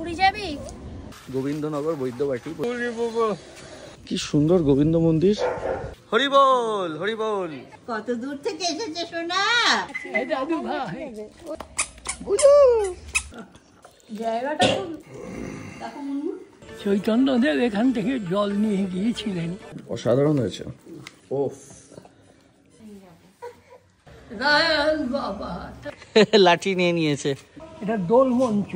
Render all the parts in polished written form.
পুরী যাবি? গোবিন্দনগর বৈদ্যবাটি। কি সুন্দর গোবিন্দ মন্দির। হরি বল, হরি বল। কত দূর থেকে এসেছে সোনা? দাদু ভাই জায়গাটা চৈতন্যদেব এখান থেকে জল নিয়ে গিয়েছিলেন। অসাধারণ হয়েছে। ওফ, বাবা লাঠি নিয়ে নিয়েছে। এটা দোল মঞ্চ,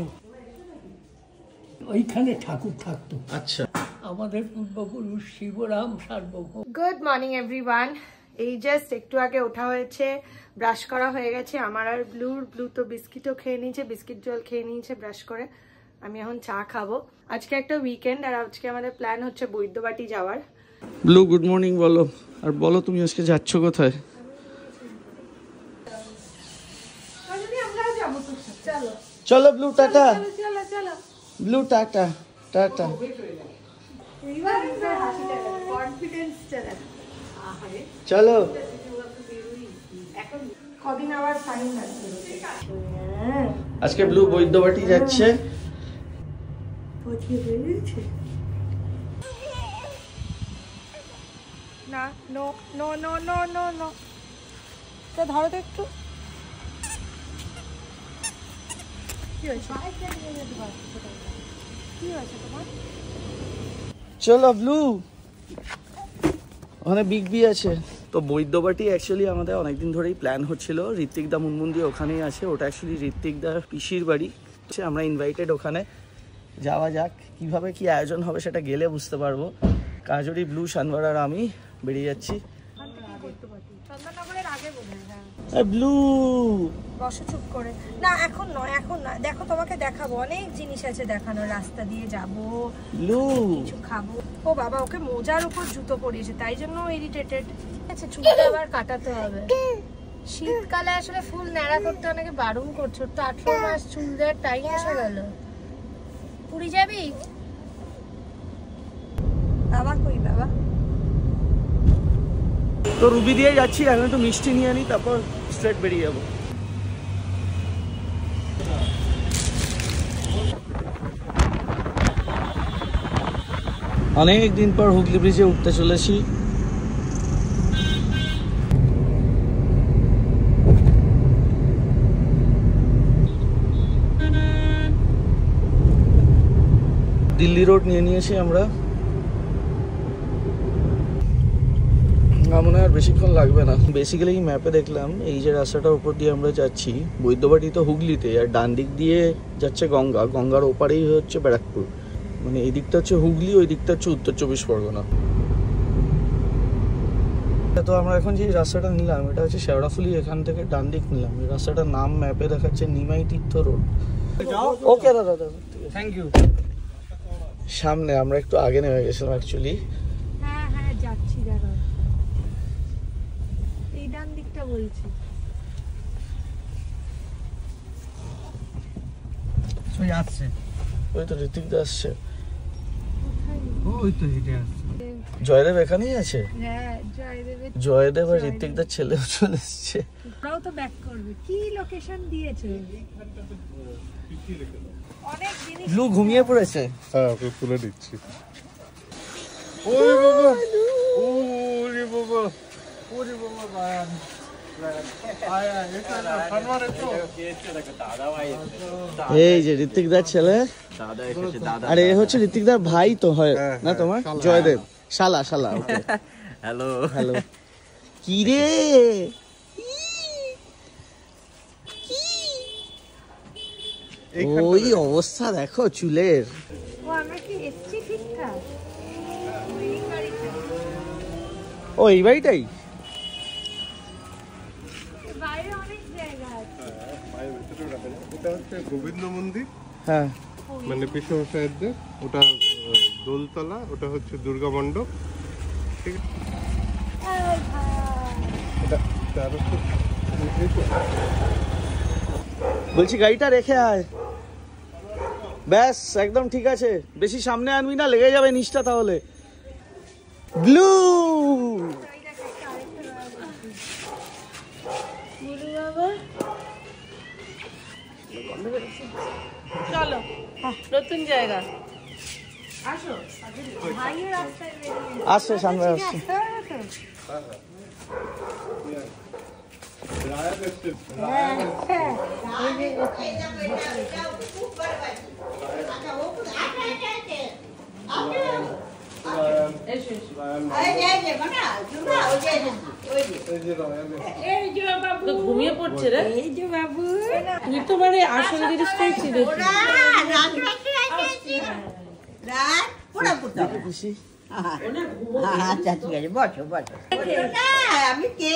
ওইখানে ঠাকুর থাকতো। আচ্ছা, আমাদের পূর্বপুরুষ শিবরাম সার্বভৌম। Good morning everyone. এই জাস্ট একটু আগে ওঠা হয়েছে, ব্রাশ করা হয়ে গেছে আমার আর ব্লু তো বিস্কিটও খেয়ে নিয়েছে, বিস্কিট জল খেয়ে নিয়েছে ব্রাশ করে। আমি এখন চা খাবো। আজকে একটা উইকেন্ড আর আজকে আমাদের প্ল্যান হচ্ছে বৈদ্যবাটি যাওয়ার। ব্লু গুড মর্নিং বলো, আর বলো তুমি আজকে যাচ্ছ কোথায়? চলো blue, tata. Blue tata, tata. চলো। কদিন আবার ফাইন লাগছে। আজকে ব্লু বৈদ্যবাটি যাচ্ছে। না, no no no no no no, তো ধরো তো একটু। কি হয়েছে? কি হয়েছে তোমার? চলো ব্লু, ওখানে বিগ বি আছে। তো বৈদ্যবাটি অ্যাকচুয়ালি আমাদের অনেকদিন ধরেই প্ল্যান হচ্ছিল। ঋত্বিক দা মুনমুন্দি ওখানেই আছে, ওটা অ্যাকচুয়ালি ঋত্বিক দার পিসির বাড়ি। আমরা ইনভাইটেড ওখানে। যাওয়া যাক, কিভাবে কি আয়োজন হবে সেটা গেলে বুঝতে পারবো। কাজরি, ব্লু, শানবার আর আমি বেরিয়ে যাচ্ছি। চন্দননগরের আগে বলে ব্লু বসো চুপ করে। না এখন নয়, এখন নয়। দেখো তোমাকে দেখাবো, অনেক জিনিস আছে দেখানোর। রাস্তা দিয়ে যাবো, ব্লু কিছু খাবো। ও বাবা, ওকে মোজার উপর জুতো পরিয়েছে তাই জন্য ইরিটেটেড। আচ্ছা, চুলটা আবার কাটাতে হবে। শীতকালে আসলে ফুল ন্যাড়া করতে অনেকে বারণ করছে। তো 18 মাস চুল দেওয়ার টাইম এসে গেল। পুরী যাবি? বাবা কই বাবা? তো রুবি দিয়ে যাচ্ছি, এখন একটু মিষ্টি নিয়ে নিই, তারপর স্ট্রেট বেরিয়ে যাবো। অনেক দিন পর হুগলি ব্রিজে উঠতে চলেছি। দিল্লি রোড নিয়ে নিয়েছি আমরা। মনে হয় আর বেশিক্ষণ লাগবে না। বেসিক্যালি এই ম্যাপে দেখলাম এই যে রাস্তাটার উপর দিয়ে আমরা যাচ্ছি, বৈদ্যবাটি তো হুগলিতে, আর ডান দিক দিয়ে যাচ্ছে গঙ্গা। গঙ্গার ওপারেই হচ্ছে ব্যারাকপুর। মানে এই দিকটা হচ্ছে হুগলি, ওই দিকটা হচ্ছে উত্তর 24 পরগনা। তো আমরা এখন যে রাস্তাটা নিলাম এটা হচ্ছে শেওড়াফুলি, এখান থেকে ডান দিক নিলাম। এই রাস্তাটার নাম ম্যাপে দেখাচ্ছে নিমাই তীর্থ রোড। ওকে দাদা, থ্যাংক ইউ। সামনে আমরা একটু আগে নেমে গেছিলাম অ্যাকচুয়ালি। হ্যাঁ হ্যাঁ যাচ্ছি, দেখো এই ডান দিকটা বলছি। আসছে ওই তো ঋত্বিক দা আসছে। ওই তো হেঁটে আসছে। জয়দেব এখানেই আছে। হ্যাঁ, জয়দেব আর ঋত্বিক দার ছেলেও চলে এসছে। ওরাও তো ব্যাক করবে। কি লোকেশন দিয়েছে? অনেক জিনিস। ব্লু ঘুমিয়ে পড়েছে। হ্যাঁ, ওকে তুলে দিচ্ছি। ওরে বাবা, ওরে বাবা, ওরে বাবা, বায়ান এই যে ঋত্বিক দার ছেলে, আর এ হচ্ছে ঋত্বিক দার ভাই তো হয় না তোমার? জয়দেব শালা, শালা। ওকে, হ্যালো হ্যালো। কি রে, ওই অবস্থা দেখো চুলের। ও আমরা কি এসছি ঠিকঠাক? ও এই বাড়িটাই? বাইরে অনেক জায়গা আছে। এটা হচ্ছে গোবিন্দ মন্দির। হ্যাঁ, মানে পেশামশাইদের। ওটা দোলতলা, ওটা হচ্ছে দুর্গা মণ্ডপ। ঠিক আছে, বলছি গাড়িটা রেখে আয়। ব্যাস একদম ঠিক আছে, বেশি সামনে আনবি না, লেগে যাবে নিচটা তাহলে। ব্লু চলো নতুন জায়গা। আসো ভাইয়ের রাস্তায় আসছে সামনে আসছে। ঘুমিয়ে পড়ছে রে। এই যে বাবু তুই তো মানে আসল জিনিসটাই ছিল। আচ্ছা ঠিক আছে, বসো বসো। আমি কে?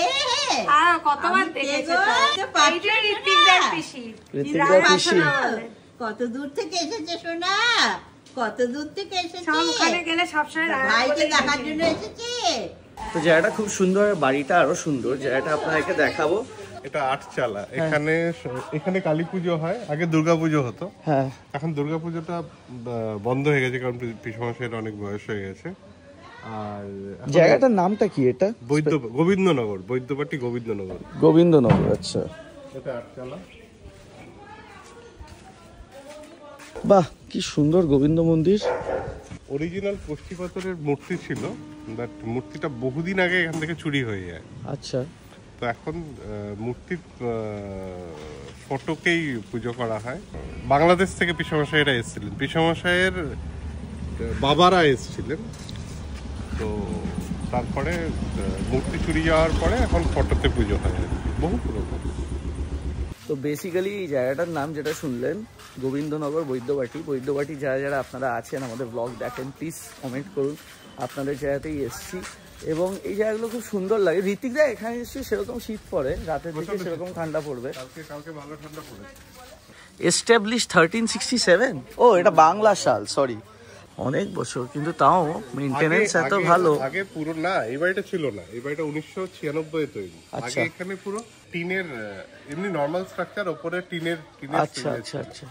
কতবার দেখেছো? ঋত্বিকদার পিসি। কত দূর থেকে এসেছে সোনা, কত দূর থেকে এসেছে। ওখানে গেলে সবসময় ভাইকে দেখার জন্য এসেছে। তো জায়গাটা খুব সুন্দর, বাড়িটা আরো সুন্দর। জায়গাটা আপনাদেরকে দেখাবো। এটা আটচালা। এখানে কালী পুজো হয়, আগে দুর্গা পুজো হতো। হ্যাঁ, এখন দুর্গা পুজোটা বন্ধ হয়ে গেছে কারণ পিসমশাইয়ের অনেক বয়স হয়ে গেছে। আর জায়গাটার নামটা কি? এটা গোবিন্দনগর, বৈদ্যবাটি গোবিন্দনগর। গোবিন্দনগর, আচ্ছা। এটা আটচালা। বাহ, কি সুন্দর গোবিন্দ মন্দির। অরিজিনাল কষ্টি পাথরের মূর্তি ছিল, বাট মূর্তিটা বহুদিন আগে এখান থেকে চুরি হয়ে যায়। আচ্ছা। তো এখন মূর্তির ফটোকেই পুজো করা হয়। বাংলাদেশ থেকে পিসমশাইরা এসেছিলেন, পিসমশাইয়ের বাবারা এসেছিলেন। তো তারপরে মূর্তি চুরি যাওয়ার পরে এখন ফটোতে পুজো হয় আর কি, বহু পুরোনো। তো বেসিক্যালি এই জায়গাটার নাম যেটা শুনলেন, গোবিন্দনগর বৈদ্যবাটি। বৈদ্যবাটি যারা যারা আপনারা আছেন, আমাদের ব্লগ দেখেন, প্লিজ কমেন্ট করুন। আপনাদের জায়গাতেই এসছি এবং এই জায়গাগুলো খুব সুন্দর লাগে। ঋত্বিকদা এখানে এসছি, সেরকম শীত পড়ে, রাতের দিকে সেরকম ঠান্ডা পড়বে। কালকে ভালো ঠান্ডা পড়েছে। এস্টাবলিশ 1367। ও, এটা বাংলা সাল, সরি। অনেক বছর, কিন্তু তাও মেইনটেনেন্স এত ভালো। আগে পুরো না, এই বাড়িটা ছিল না, এই বাড়িটা 1996 এ তৈরি। আগে এখানে পুরো টিনের, এমনি নরমাল স্ট্রাকচার, উপরে টিনের। আচ্ছা আচ্ছা আচ্ছা।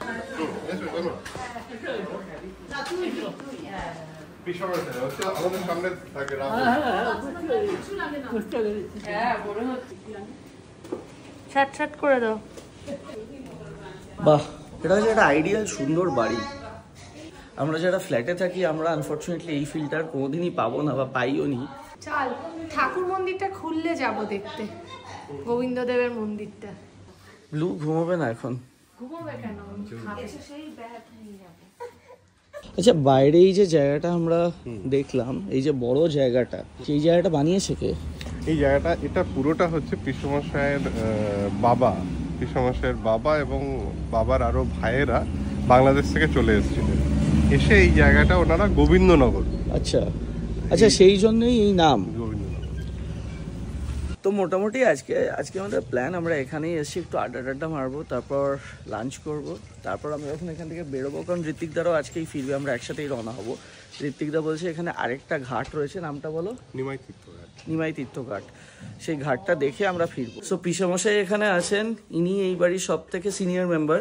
আমাদের সামনে থাকে ছাট করে দাও। বাহ, এটা হচ্ছে একটা আইডিয়াল সুন্দর বাড়ি। আমরা যারা ফ্ল্যাটে থাকি, আমরা আনফর্চুনেটলি এই ফিল্টার কোনোদিনই পাবো না বা পাইও নি। চল ঠাকুর মন্দিরটা খুললে যাব দেখতে, গোবিন্দদেবের মন্দিরটা। ব্লু ঘুমোবে না এখন? ঘুমোবে কেন? সেই ব্যাগ নিয়ে যাবে। আচ্ছা, বাইরে এই যে জায়গাটা আমরা দেখলাম, এই যে বড় জায়গাটা, সেই জায়গাটা বানিয়েছে কে? এই জায়গাটা, এটা পুরোটা হচ্ছে পিসমশাইয়ের বাবা, পিসমশাইয়ের বাবা এবং বাবার আরো ভাইয়েরা বাংলাদেশ থেকে চলে এসেছিলেন। এসে এই জায়গাটা ওনারা গোবিন্দনগর। আচ্ছা আচ্ছা, সেই জন্যই এই নাম গোবিন্দনগর। তো মোটামুটি আজকে আমাদের প্ল্যান, আমরা এখানেই এসেছি, একটু আড্ডা মারবো, তারপর লাঞ্চ করব, তারপর আমরা এখন এখান থেকে বেরোবো, কারণ ঋত্বিকদারও আজকেই ফিরবে, আমরা একসাথেই রওনা হবো। ঋত্বিকদা বলছে এখানে আরেকটা ঘাট রয়েছে, নামটা বলো? নিমাই তীর্থঘাট। সেই ঘাটটা দেখে আমরা ফিরবো। সো পিসেমশাই এখানে আছেন, ইনি এই বাড়ির সব থেকে সিনিয়র মেম্বার।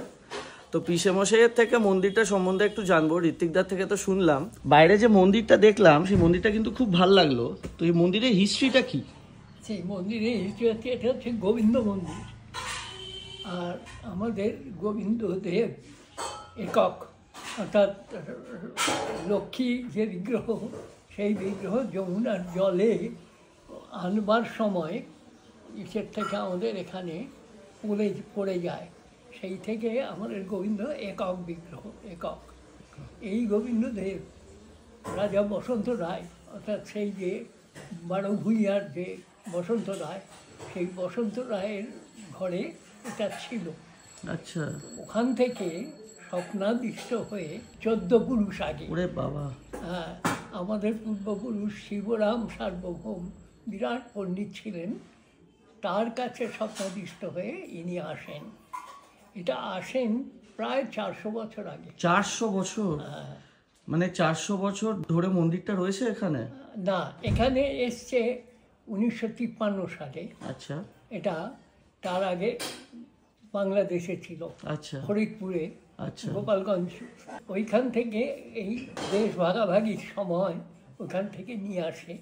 তো পিসেমশাইয়ের থেকে মন্দিরটা সম্বন্ধে একটু জানবো। ঋত্বিকদার থেকে তো শুনলাম, বাইরে যে মন্দিরটা দেখলাম, সেই মন্দিরটা কিন্তু খুব ভালো লাগলো। তো এই মন্দিরের হিস্ট্রিটা কি? সেই মন্দিরের হিস্ট্রি হচ্ছে, এটা হচ্ছে গোবিন্দ মন্দির। আর আমাদের গোবিন্দদেব একক, অর্থাৎ লক্ষ্মী যে বিগ্রহ, সেই বিগ্রহ যমুনার জলে আনবার সময় ইসের থেকে আমাদের এখানে পড়ে যায়। সেই থেকে আমাদের গোবিন্দ একক বিগ্রহ, একক। এই গোবিন্দদেব রাজা বসন্ত রায়, অর্থাৎ সেই যে 12 ভূঁইয়ার যে বসন্ত রায়, সেই বসন্ত রায়ের ঘরে এটা ছিল। আচ্ছা। ওখান থেকে স্বপ্নাদিষ্ট হয়ে 14 পুরুষ আগে, ওরে বাবা, হ্যাঁ, আমাদের পূর্বপুরুষ শিবরাম সার্বভৌম বিরাট পণ্ডিত ছিলেন, তার কাছে স্বপ্নাদিষ্ট হয়ে ইনি আসেন। এটা আসেন প্রায় 400 বছর আগে। 400 বছর? মানে 400 বছর ধরে মন্দিরটা রয়েছে এখানে? না, এখানে এসছে 1953 সালে। আচ্ছা। এটা তার আগে বাংলাদেশে ছিল, আচ্ছা, ফরিদপুরে, আচ্ছা, গোপালগঞ্জ। ওইখান থেকে এই দেশ ভাগাভাগির সময় ওখান থেকে নিয়ে আসে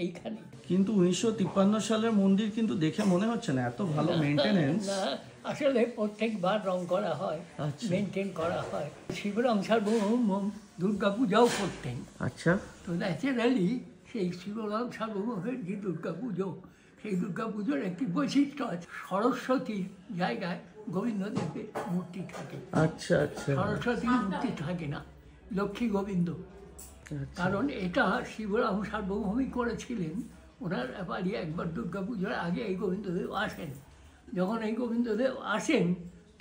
এইখানে। কিন্তু 1953 সালের মন্দির কিন্তু দেখে মনে হচ্ছে না এত ভালো মেইনটেনেন্স। না, আসলে প্রত্যেকবার রং করা হয়, আচ্ছা। মেনটেন করা হয়। শিবরাম সার্বভৌম দুর্গা পূজাও করতেন। আচ্ছা তো ন্যাচারালি সেই শিবরাম সার্বভৌমের যে দুর্গা পুজো, সেই দুর্গা পুজোর একটি বৈশিষ্ট্য আছে, সরস্বতীর জায়গায় গোবিন্দদেবের মূর্তি থাকে। আচ্ছা আচ্ছা সরস্বতীর মূর্তি থাকে না, লক্ষ্মী গোবিন্দ। কারণ এটা শিবরাম সার্বভৌমই করেছিলেন। ওনার বাড়ি একবার দুর্গা পুজোর আগে এই গোবিন্দদেব আসেন। যখন এই গোবিন্দদেব আসেন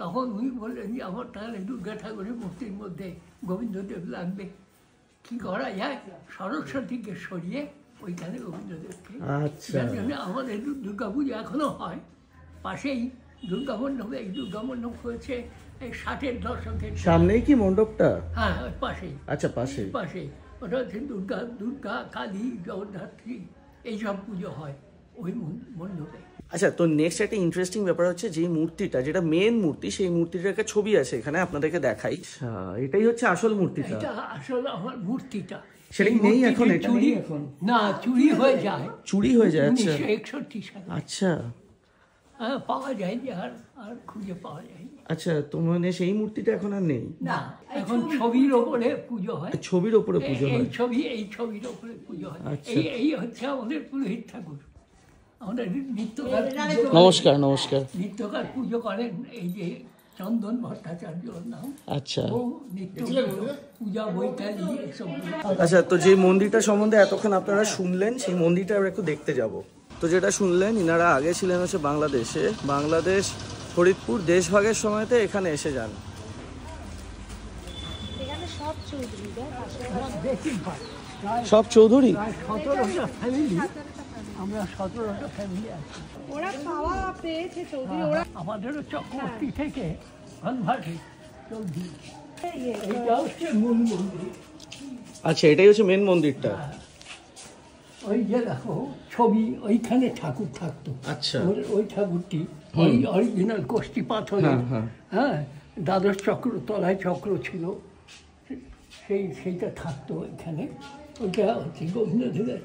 তখন উনি বললেন যে আমার তাহলে দুর্গা ঠাকুরের মূর্তির মধ্যে গোবিন্দদেব লাগবে, কি করা যায়? সরস্বতীকে সরিয়ে ওইখানে গোবিন্দদেবকে, আচ্ছা যার জন্য আমাদের দুর্গা পুজো এখনো হয়। পাশেই দুর্গা মণ্ডপ, এই দুর্গা মণ্ডপ হয়েছে এই 60-এর দশকের। সামনেই কি মণ্ডপটা? হ্যাঁ, ওই পাশেই আচ্ছা পাশে। পাশে ওটা হচ্ছে দুর্গা কালী জগদ্ধাত্রী এইসব পুজো হয় ওই মণ্ডপে। আচ্ছা, তো নেক্সট একটা ইন্টারেস্টিং ব্যাপার হচ্ছে যে মূর্তিটা, যেটা মেন মূর্তি, সেই মূর্তিটার একটা ছবি আছে এখানে, আপনাদেরকে দেখাই। আচ্ছা, এটাই হচ্ছে আসল মূর্তিটা। এটা আসলে আমার মূর্তিটা। সেটা কি নেই এখন? এটা চুরি নেই এখন? না, চুরি হয়ে যায়। চুরি হয়ে যায়? আচ্ছা 1961 সালে। আচ্ছা পাওয়া যায়নি, আর খুঁজে পাওয়া যায়নি। আচ্ছা, তো মানে সেই মূর্তিটা এখন আর নেই? না, এখন ছবির ওপরে পুজো হয়। ছবির ওপরে পুজো হয়? এই ছবির ওপরে পুজো হয়। আচ্ছা। এই হচ্ছে আমাদের পুরোহিত ঠাকুর। আমাদের নিত্যকার নমস্কার নমস্কার। নিত্যকার পুজো করেন এই যে চন্দন ভট্টাচার্যর নাম। আচ্ছা ও নিত্য পূজা বৈকালী এসব। আচ্ছা, তো যে মন্দিরটা সম্বন্ধে এতক্ষণ আপনারা শুনলেন, সেই মন্দিরটা আমরা একটু দেখতে যাব। তো যেটা শুনলেন, ইনারা আগে ছিলেন হচ্ছে বাংলাদেশে, বাংলাদেশ ফরিদপুর দেশভাগের সময়তে এখানে এসে যান। এখানে সব চৌধুরী, বেশিরভাগ প্রায় সব চৌধুরী? 17টা ফ্যামিলি, আমরা 17টা ফ্যামিলি আছি। ওরা পাওয়া পেয়েছে চৌধুরী। ওরা আমাদেরও চক্রবর্তী থেকে কনভার্টেড চৌধুরী। এইটা হচ্ছে মূল মন্দির। আচ্ছা, এটাই হচ্ছে মেন মন্দিরটা। ওই যে দেখো ছবি, ওইখানে ঠাকুর থাকতো। আচ্ছা। ওই ঠাকুরটি ওই অরিজিনাল কোষ্টি পাথরের। হ্যাঁ, দ্বাদশ চক্র, তলায় চক্র ছিল, সেইটা থাকতো এখানে। ওইটা হচ্ছে গোবিন্দদেবের।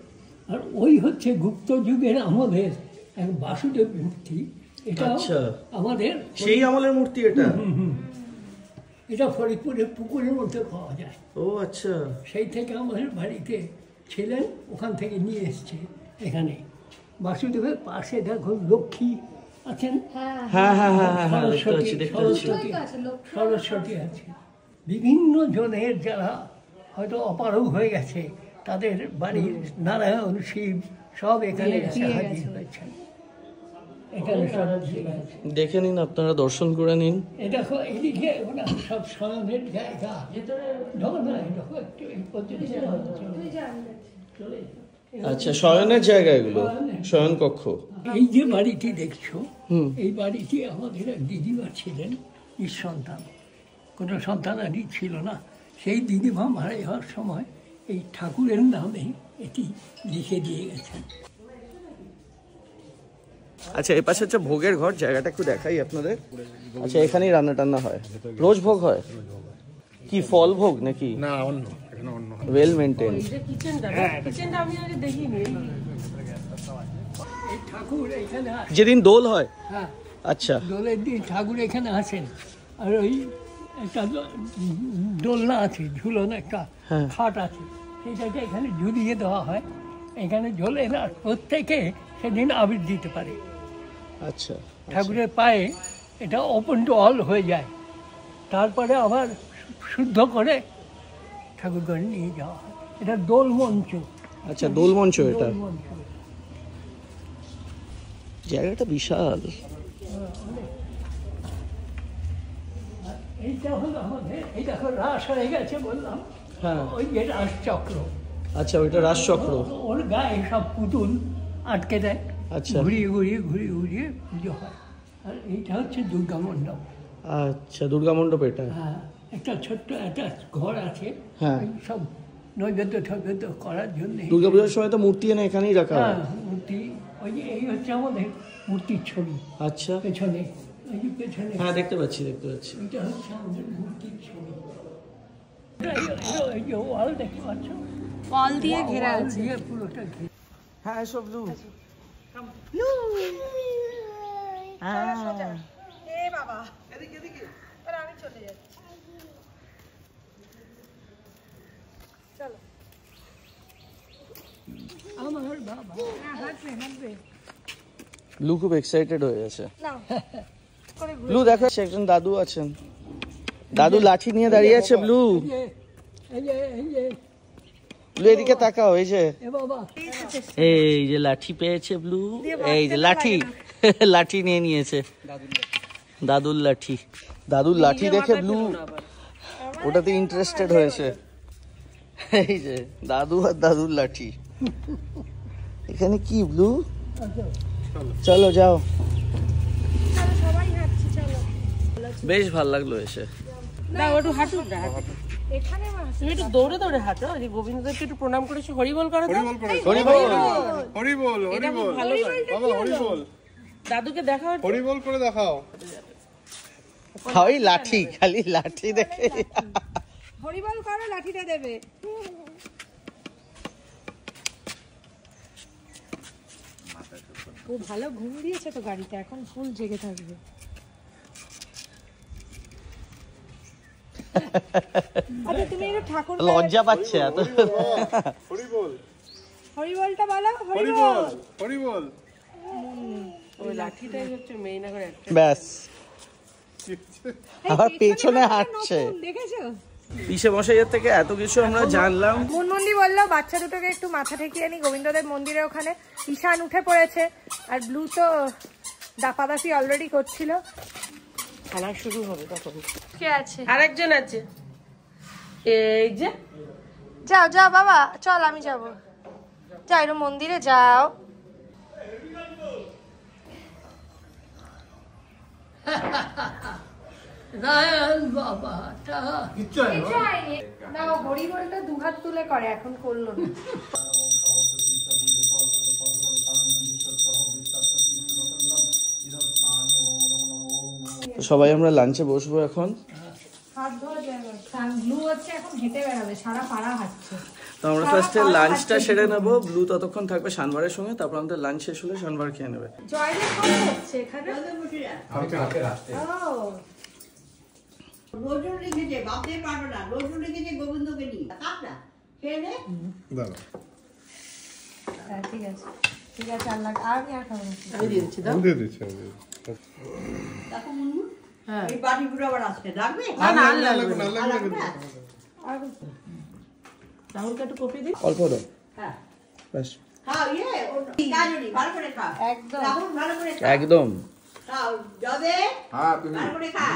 আর ওই হচ্ছে গুপ্ত যুগের আমাদের এক বাসুদেব মূর্তি। এটা আচ্ছা। আমাদের সেই আমলের মূর্তি এটা? এটা ফরিদপুরের পুকুরের মধ্যে পাওয়া যায়। ও আচ্ছা। সেই থেকে আমাদের বাড়িতে ছিলেন, ওখান থেকে নিয়ে এসছে এখানে। বাসুদেবের পাশে দেখো লক্ষ্মী আছেন, হ্যাঁ হ্যাঁ হ্যাঁ হ্যাঁ হ্যাঁ, দেখতে পাচ্ছি দেখতে পাচ্ছি। সরস্বতী আছে। বিভিন্ন জনের যারা হয়তো অপারগ হয়ে গেছে, তাদের বাড়ির নারায়ণ, শিব সব এখানে এসে হাজির হয়েছেন। এখানে সব আছে। দেখে নিন, আপনারা দর্শন করে নিন। এ দেখো এদিকে ওরা সব শয়নের জায়গা। দেখো না, দেখো একটু এই পদ্ধতি চলে। আচ্ছা, শয়নের জায়গা এগুলো, শয়ন কক্ষ। এই যে বাড়িটি দেখছো, এই বাড়িটি আমাদের এক দিদিমা ছিলেন, নিঃসন্তান, কোনো সন্তানাদি ছিল না। সেই দিদিমা মারা যাওয়ার সময় এই ঠাকুরের নামে এটি লিখে দিয়ে গেছেন। আচ্ছা, এই পাশে হচ্ছে ভোগের ঘর, জায়গাটা একটু দেখাই আপনাদের। আচ্ছা, এখানেই রান্না টান্না হয়, রোজ ভোগ হয় কি? ফল ভোগ নাকি? না, অন্য, এখানে অন্য হয়। Well maintain. কিচেনটা আমি আগে দেখিনি। এই ঠাকুর এখানে আসেন। যেদিন দোল হয়? হ্যাঁ, আচ্ছা। দোলের দিন ঠাকুর এখানে আসেন। আর ওই একটা দোলনা আছে, ঝুলন একটা খাট আছে, সেইটাকে এখানে ঝুলিয়ে দেওয়া হয়। এখানে ঝোলে না, প্রত্যেকে সেদিন আবির দিতে পারে। আচ্ছা, ঠাকুরের পায়ে এটা ওপেন টু অল হয়ে যায়। তারপরে আবার শুদ্ধ করে ঠাকুর ঘরে নিয়ে যাওয়া হয়। এটা দোল মঞ্চ। আচ্ছা, দোল মঞ্চ এটা। দোল মঞ্চ। জায়গাটা বিশাল। এইটা হলো আমাদের, এই দেখো রাস হয়ে গেছে বললাম। হ্যাঁ। ওই যে রাস চক্র। আচ্ছা, ওইটা রাজচক্র। ওর গায়ে সব পুতুল আটকে দেয়। আচ্ছা। ঘুরিয়ে পুজো হয়। আর এইটা হচ্ছে দুর্গা মণ্ডপ। আচ্ছা, দুর্গা মণ্ডপ এটা। হ্যাঁ, একটা ছোট্ট একটা ঘর আছে। হ্যাঁ। এই সব নৈবেদ্য করার জন্য। দুর্গাপূজার সময় তো মূর্তি এনে এখানেই রাখা হয়। হ্যাঁ, মূর্তি। ওই যে এই হচ্ছে আমাদের মূর্তির ছবি আচ্ছা, পেছনে। এই যে পেছনে, হ্যাঁ দেখতে পাচ্ছি দেখতে পাচ্ছি। এটা হচ্ছে আমাদের মূর্তির ছবি। এই যে ওয়াল দেখতে পাচ্ছ, ফল দিয়ে ঘেরা ওয়াল আছে। দিয়ে পুরোটা ঘেরা। হ্যাঁ, সব লু। এ বাবা এবার আমি চলে যাচ্ছি চলো আমার বাবা হাঁটবে ব্লু খুব এক্সাইটেড হয়ে গেছে। নাও করে ব্লু দেখো একজন দাদু আছেন, দাদু লাঠি নিয়ে দাঁড়িয়ে আছে। ব্লু ব্লু এদিকে তাকাও, এই যে এ বাবা এই যে লাঠি পেয়েছে ব্লু, এই যে লাঠি লাঠি নিয়ে নিয়েছে, দাদুর লাঠি। দাদুর লাঠি দেখে ব্লু ওটাতে ইন্টারেস্টেড হয়েছে। এই যে দাদু আর দাদুর লাঠি। এখানে কি ব্লু? চলো যাও, চলো সবাই হাঁটছি চলো বেশ ভালো লাগলো এসে। না একটু হাঁটু না, এখানে তুমি একটু দৌড়ে দৌড়ে হাঁটো। ওই যে গোবিন্দদেবকে একটু প্রণাম করেছো, হরিবল করো তো। হরিবল করে হরিবল এটা খুব হরিবল ভালো করে। বাবা হরিবল দাদুকে দেখাও। হরিবল করে দেখাও। ওই লাঠি, খালি লাঠি দেখে হরিবল করো, লাঠিটা দেবে। ও ভালো ঘুম দিয়েছে তো গাড়িতে, এখন ফুল জেগে থাকবে। আচ্ছা তুমি একটু ঠাকুর লজ্জা পাচ্ছে এত। হরিবল হরিবলটা বলো, হরিবল হরিবল। ওই লাঠিটাই হচ্ছে মেইন করে একটা। ব্যাস আবার পেছনে হাঁটছে। দেখেছো? পিসে মশাইয়ের থেকে এত কিছু আমরা জানলাম। মুনমুন্দি বললো বাচ্চা দুটোকে একটু মাথা ঠেকিয়ে নি গোবিন্দদেব মন্দিরে ওখানে। ঈশান উঠে পড়েছে আর ব্লু তো দাপাদাপি অলরেডি করছিল। খেলা শুরু হবে তখন। কে আছে? আরেকজন আছে, এই যে। যাও যাও বাবা, চল আমি যাব। যাও একটু মন্দিরে যাও। রায়ান বাবা টা না হরিবলটা দুহাত তুলে করে, এখন করলো না। সবাই আমরা লাঞ্চে বসবো এখন। হাত ধোয়া যায় না, ব্লু হচ্ছে এখন হেঁটে বেড়াবে, সারা পাড়া হাঁটছে। তো আমরা ফার্স্টে লাঞ্চটা সেরে নেবো, ব্লু ততক্ষণ থাকবে শানবারের সঙ্গে, তারপর আমাদের লাঞ্চ শেষ হলে শানবার খেয়ে নেবে। জয়দেব কবে হচ্ছে এখানে? ও রোজও রেখেছে, বাপদের পারবে না, রোজও রেখেছে গোবিন্দকে নিয়ে। থাক না, খেয়ে নে। দাঁড়া হ্যাঁ, ঠিক আছে ঠিক আছে, আল্লাহ আর আমি আর খাবো না। আমি দিয়ে দিচ্ছি, দাও। দিয়ে দিচ্ছি আমি। দেখো মুন্নু, হ্যাঁ। এই বাটিগুলো আবার আসছে, রাখবে? না না, আর লাগবে লাগবে না। না, লাগবে না। রাহুলকে একটু কপি দিই। অল্প দাও হ্যাঁ। ব্যাস, খাও, গাজরি, ভালো করে খা। একদম। রাহুল, ভালো করে খা। একদম। খাও, যাবে? ভালো করে খা।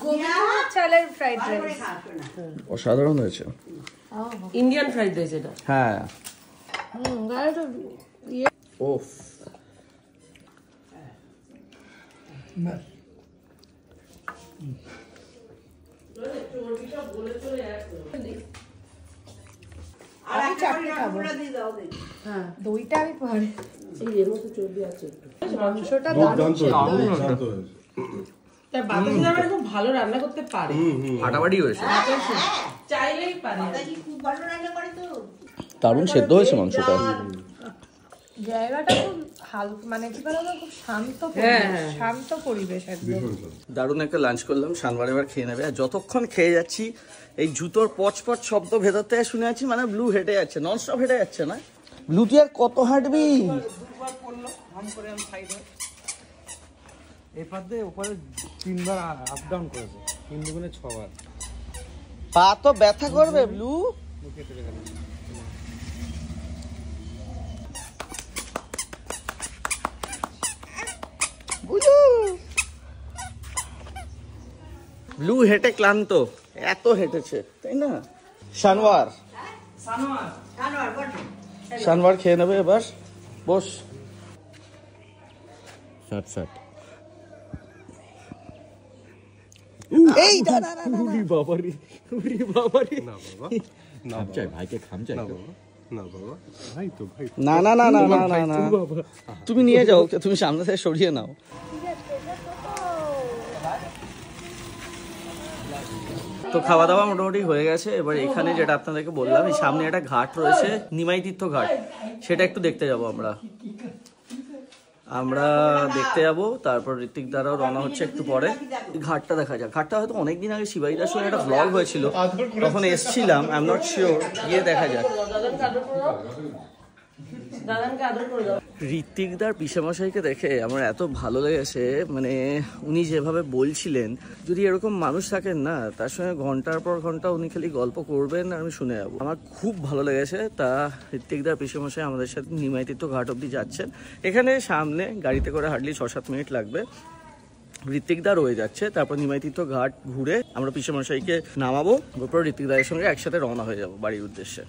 গোবিন্দ চালের ফ্রাইড ভালো করে রাইস। খা, শোনা। অসাধারণ হয়েছে। ইন্ডিয়ান ফ্রাইড রাইস এটা। হ্যাঁ গাড়িটা ওফ, আর একটা করে রাহুলটা দিয়ে দাও দেখি। হ্যাঁ, দইটা আমি পারি। এই এর মতো চর্বি আছে একটু। মাংসটা দুর্দান্ত হয়েছে। তার বাতাসি আমার খুব ভালো রান্না করতে পারে, ফাটাফাটি হয়েছে, চাইলেই পারে। দাদাজি খুব ভালো রান্না করে তো। দারুণ সেদ্ধ হয়েছে মাংসটা। জায়গাটা খুব হালকা, মানে কি বলবো, খুব শান্ত হ্যাঁ, পরিবেশ, হ্যাঁ। শান্ত পরিবেশ একদম। দারুণ একটা লাঞ্চ করলাম, শানবার এবার খেয়ে নেবে। আর যতক্ষণ খেয়ে যাচ্ছি এই জুতোর পচপচ শব্দ ভেতর থেকে শুনে যাচ্ছি, মানে ব্লু হেঁটে যাচ্ছে, ননস্টপ হেঁটে যাচ্ছে না। ব্লু তুই আর কত হাঁটবি? এপার দিয়ে ওপারে 3 বার আপ ডাউন করেছে, 3 দুগুণে 6 বার। পা তো ব্যথা করবে ব্লু। ব্লু হেঁটে ক্লান্ত, এত হেঁটেছে তাই না? শানওয়ার জানোয়ার বটে। শানওয়ার খেয়ে নেবে এবার, বস। এই না বাবা, না ভাইকে খামচাই না বাবা, না বাবা, ভাই তো ভাই। না না না না না না না, তুমি নিয়ে যাও, তুমি সামনে থেকে সরিয়ে নাও। তো খাওয়া দাওয়া মোটামুটি হয়ে গেছে। এবার এখানে যেটা আপনাদেরকে বললাম, এই সামনে একটা ঘাট রয়েছে, নিমাই তীর্থ ঘাট, সেটা একটু দেখতে যাবো আমরা। আমরা দেখতে যাব, তারপর ঋত্বিক দ্বারাও রওনা হচ্ছে একটু পরে। ঘাটটা দেখা যাক। ঘাটটা হয়তো অনেকদিন আগে শিবাইদার সঙ্গে একটা ব্লগ হয়েছিল, তখন এসছিলাম, আই এম নট শিওর, গিয়ে দেখা যাক। ঋত্বিকদার পিসেমশাইকে দেখে আমার এত ভালো লেগেছে, মানে উনি যেভাবে বলছিলেন, যদি এরকম মানুষ থাকেন না তার সঙ্গে ঘন্টার পর ঘন্টা উনি খালি গল্প করবেন আর আমি শুনে যাবো, আমার খুব ভালো লেগেছে। তা ঋত্বিকদার পিসেমশাই আমাদের সাথে নিমাইতীর্থ ঘাট অব্দি যাচ্ছেন। এখানে সামনে গাড়িতে করে হার্ডলি 6-7 মিনিট লাগবে। ঋত্বিকদা রয়ে যাচ্ছে, তারপর নিমাইতীর্থ ঘাট ঘুরে আমরা পিসেমশাইকে নামাবো, তারপর ঋত্বিকদার সঙ্গে একসাথে রওনা হয়ে যাবো বাড়ির উদ্দেশ্যে।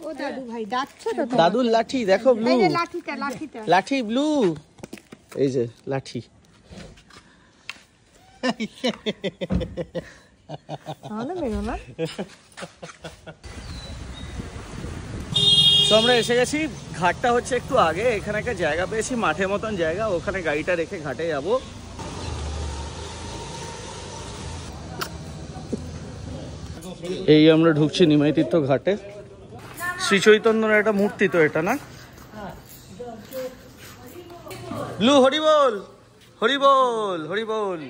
ও দাদু ভাই যাচ্ছে তো, দাদুর লাঠি দেখো, ব্লু এই যে লাঠিটা, লাঠি ব্লু, এই যে লাঠি। তাহলে বেরো না। তো আমরা এসে গেছি, ঘাটটা হচ্ছে একটু আগে, এখানে একটা জায়গা পেয়েছি, মাঠের মতন জায়গা, ওখানে গাড়িটা রেখে ঘাটে যাব। এই আমরা ঢুকছি নিমাইতীর্থ ঘাটে। শ্রী চৈতন্যর একটা মূর্তি তো এটা, না? ব্লু হরি বল, হরি বল, হরি বল।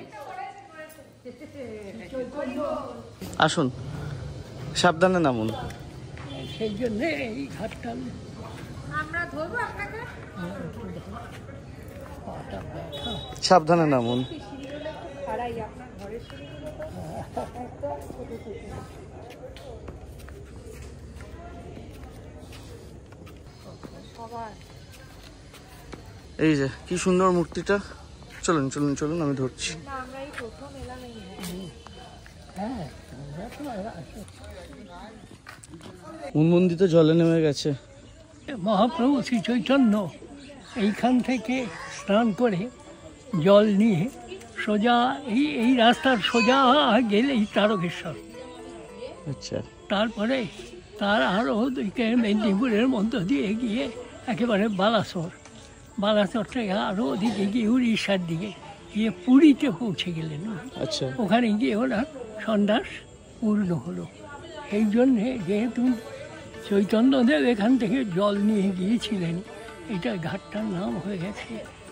আসুন, সাবধানে নামুন। সেই জন্যে এই ঘাটটা আমরা ধরবো আপনাকে। সাবধানে নামুন। হারাই আপনার ঘরের সিঁড়িগুলো তো একদম ছোট ছোট। সবার এই যে কি সুন্দর মূর্তিটা। চলুন চলুন চলুন, আমি ধরছি। না, আমরা এই প্রথম এলাম এই। হ্যাঁ, উন্মন্দিত জলে নেমে গেছে। মহাপ্রভু শ্রী চৈতন্য এইখান থেকে স্নান করে জল নিয়ে সোজা এই রাস্তার সোজা গেলেই তারকেশ্বর, আচ্ছা, তারপরে তার আরও ওদিকে মেদিনীপুরের মধ্য দিয়ে গিয়ে একেবারে বালাসর থেকে আরও ওদিকে গিয়ে উড়িষ্যার দিকে গিয়ে পুরীতে পৌঁছে গেলেন। আচ্ছা, ওখানে গিয়ে ওনার সন্ন্যাস পূর্ণ হলো। এই জন্যে যেহেতু চৈতন্যদেব এখান থেকে জল নিয়ে গিয়েছিলেন, এটা ঘাটটার নাম হয়ে গেছে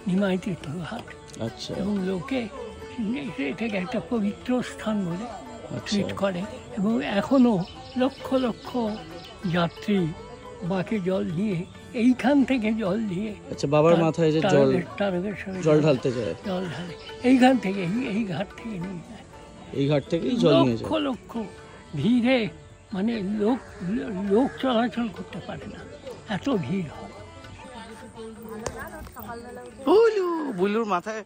নিমাইতীর্থ ঘাট। আচ্ছা, এবং লোকে এটাকে একটা পবিত্র স্থান বলে ট্রিট করে, এবং এখনও লক্ষ লক্ষ যাত্রী বাঁকে জল নিয়ে এইখান থেকে জল দিয়ে, আচ্ছা, বাবার মাথায় যে জল ঢালতে যায়, জল ঢালে এইখান থেকে, এই ঘাট থেকে নিয়ে যায়। এই ঘাট থেকেই জল নিয়ে যায়। লক্ষ লক্ষ ভিড়ে, মানে লোক চলাচল করতে পারে না, এত ভিড় হয়। বুলুর মাথায়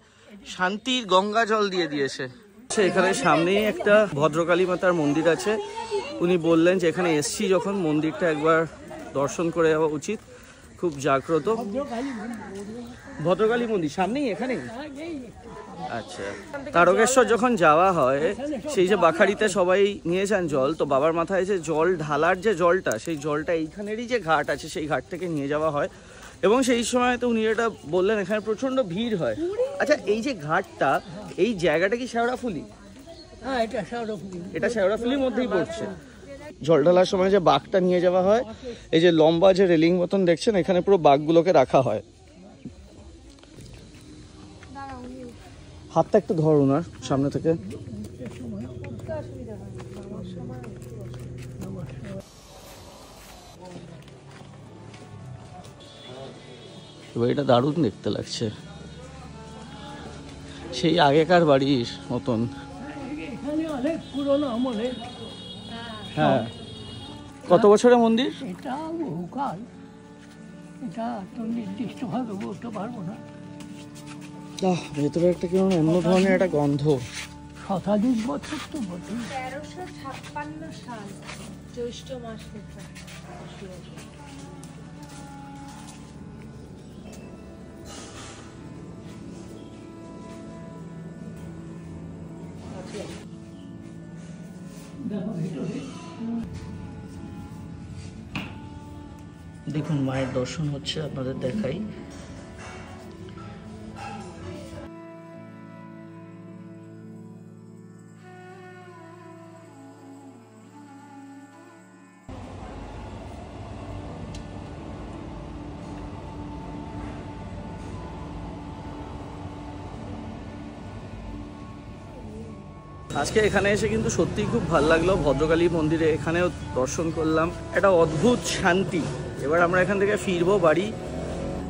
শান্তির গঙ্গা জল দিয়ে দিয়েছে। এখানে সামনেই একটা ভদ্রকালী মাতার মন্দির আছে। উনি বললেন যে এখানে এসছি যখন, মন্দিরটা একবার দর্শন করে যাওয়া উচিত, খুব জাগ্রত। ভদ্রকালী মন্দির সামনেই এখানে। আচ্ছা, তারকেশ্বর যখন যাওয়া হয়, সেই যে বাখারিতে সবাই নিয়ে যান জল, তো বাবার মাথায় যে জল ঢালার যে জলটা, সেই জলটা এইখানেরই যে ঘাট আছে সেই ঘাট থেকে নিয়ে যাওয়া হয়। এবং সেই সময় তো উনি এটা বললেন এখানে প্রচন্ড ভিড় হয়। আচ্ছা, এই যে ঘাটটা, এই জায়গাটা কি শেওড়াফুলি? হ্যাঁ, এটা শেওড়াফুলির মধ্যেই পড়ছে। জল ঢালার সময় যে বাঘটা নিয়ে যাওয়া হয়, এই যে লম্বা যে রেলিং মতন দেখছেন, এখানে পুরো বাঘগুলোকে রাখা হয়। হাতটা একটু ধরো না সামনে থেকে। এবার এটা দারুণ দেখতে লাগছে, সেই আগেকার বাড়ির মতন। এখানে অনেক পুরনো আমলের। হ্যাঁ, কত বছরের মন্দির? এটা বহুকাল, এটা তো নির্দিষ্টভাবে বলতে পারবো না। ভেতরে একটা কেমন অন্য ধরনের একটা গন্ধ। শতাধিক বছর তো বটে। 1356 সাল জ্যৈষ্ঠ মাস থেকে। দেখুন মায়ের দর্শন হচ্ছে, আপনাদের দেখাই। আজকে এখানে এসে কিন্তু সত্যিই খুব ভালো লাগলো। ভদ্রকালী মন্দিরে এখানেও দর্শন করলাম, একটা অদ্ভুত শান্তি। এবার আমরা এখান থেকে ফিরবো বাড়ি।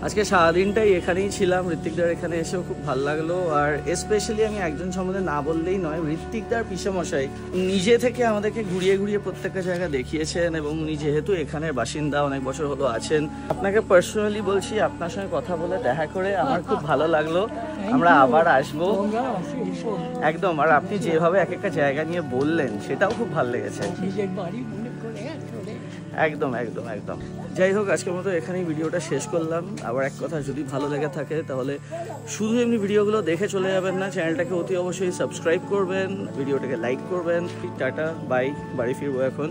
আজকে সারাদিনটাই এখানেই ছিলাম। ঋত্বিকদার এখানে এসেও খুব ভালো লাগলো। আর স্পেশালি আমি একজন সম্বন্ধে না বললেই নয়, ঋত্বিকদার পিসেমশাই নিজে থেকে আমাদেরকে ঘুরিয়ে ঘুরিয়ে প্রত্যেকটা জায়গা দেখিয়েছেন এবং উনি যেহেতু এখানের বাসিন্দা, অনেক বছর হলো আছেন। আপনাকে পার্সোনালি বলছি, আপনার সঙ্গে কথা বলে দেখা করে আমার খুব ভালো লাগলো। আমরা আবার আসবো একদম। আর আপনি যেভাবে এক একটা জায়গা নিয়ে বললেন সেটাও খুব ভালো লেগেছে। নিজের বাড়ি মনে করে চলে। একদম একদম একদম। যাই হোক, আজকের মতো এখানেই ভিডিওটা শেষ করলাম। আবার এক কথা, যদি ভালো লেগে থাকে তাহলে শুধু এমনি ভিডিওগুলো দেখে চলে যাবেন না, চ্যানেলটাকে অতি অবশ্যই সাবস্ক্রাইব করবেন, ভিডিওটাকে লাইক করবেন। টাটা, বাই, বাড়ি ফিরবো এখন।